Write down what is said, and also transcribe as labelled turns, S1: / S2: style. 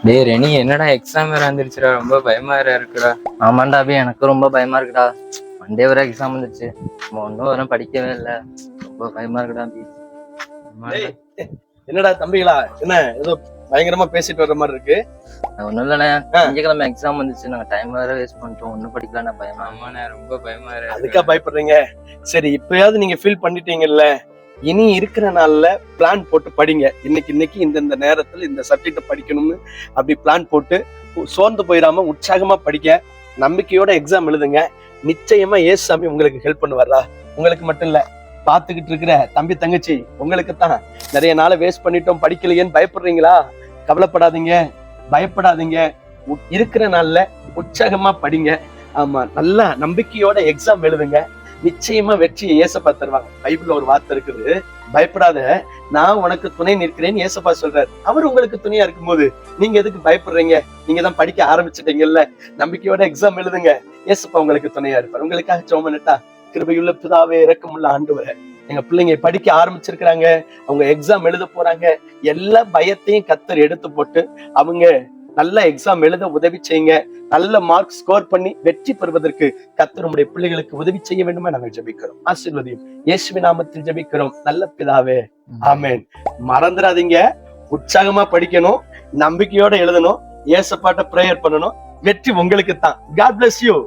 S1: டேய் ரெனி, என்னடா எக்ஸாம் வேற வந்துருச்சுடா, ரொம்ப பயமா வேற இருக்குடா.
S2: ஆமாண்டா அபி, எனக்கு ரொம்ப பயமா இருக்குடா. மண்டே வரை எக்ஸாம் வந்துச்சு. நம்ம ஒன்றும் வர படிக்கவே இல்லை. ரொம்ப பயமா இருக்குடா அபி.
S3: டேய், என்னடா தம்பிகளா, என்ன ஏதோ பயங்கரமா பேசிட்டு வர்ற மாதிரி இருக்கு.
S2: ஒன்றும் இல்லைண்ணே, திங்கக்கிழமை எக்ஸாம் வந்துச்சு. நாங்கள் டைம் வேற வேஸ்ட் பண்ணிட்டோம். ஒன்றும் படிக்கலண்ணா, பயமா.
S1: ஆமாண்ணே, ரொம்ப பயமா வேற இருக்கு.
S3: அதுக்கா பயப்படுறீங்க? சரி, இப்பயாவது நீங்க ஃபீல் பண்ணிட்டீங்கல்ல, இனி இருக்கிற நாள்ல பிளான் போட்டு படிங்க. இன்னைக்கு இந்த நேரத்துல இந்த சப்ஜெக்ட படிக்கணும்னு அப்படி பிளான் போட்டு சோர்ந்து போயிடாம உற்சாகமா படிக்க, நம்பிக்கையோட எக்ஸாம் எழுதுங்க. நிச்சயமா ஏசாமி உங்களுக்கு ஹெல்ப் பண்ணுவாரா? உங்களுக்கு மட்டும் இல்ல, பாத்துக்கிட்டு இருக்கிற தம்பி தங்கச்சி உங்களுக்கு தான். நிறைய நாளை வேஸ்ட் பண்ணிட்டோம் படிக்கலையேன்னு பயப்படுறீங்களா? கவலைப்படாதீங்க, பயப்படாதீங்க. இருக்கிற நாள்ல உற்சாகமா படிங்க. ஆமா, நல்லா நம்பிக்கையோட எக்ஸாம் எழுதுங்க. நிச்சயமா வெற்றியை ஏசப்பா தருவாங்க. பைபிள்ல ஒரு வார்த்தை இருக்குது, பயப்படாத, நான் உனக்கு துணை நிற்கிறேன்னு ஏசப்பா சொல்றாரு. அவர் உங்களுக்கு துணையா இருக்கும்போது நீங்க எதுக்கு பயப்படுறீங்க? நீங்க தான் படிக்க ஆரம்பிச்சுட்டீங்கல்ல, நம்பிக்கையோட எக்ஸாம் எழுதுங்க. ஏசப்பா உங்களுக்கு துணையா இருப்பார். உங்களுக்காக ஜெபம் பண்ணட்டா? கிருபையுள்ள பிதாவே, இரக்கமுள்ள ஆண்டவரே, எங்க பிள்ளைங்க படிக்க ஆரம்பிச்சிருக்கிறாங்க, அவங்க எக்ஸாம் எழுத போறாங்க. எல்லா பயத்தையும் கர்த்தர் எடுத்து போட்டு அவங்க நல்ல எக்ஸாம் எழுத உதவி செய்யுங்க. நல்ல மார்க் ஸ்கோர் பண்ணி வெற்றி பெறுவதற்கு கர்த்தர் உம்முடைய பிள்ளைகளுக்கு உதவி செய்ய வேண்டுமா நாங்கள் ஜெபிக்கிறோம். ஆசீர்வதியும் இயேசுவின் நாமத்தில் ஜெபிக்கிறோம் நல்ல பிதாவே, ஆமென். மறந்துடாதீங்க, உற்சாகமா படிக்கணும், நம்பிக்கையோட எழுதணும், ஏசப்பாட்ட பிரேயர் பண்ணணும். வெற்றி உங்களுக்கு தான். God bless you.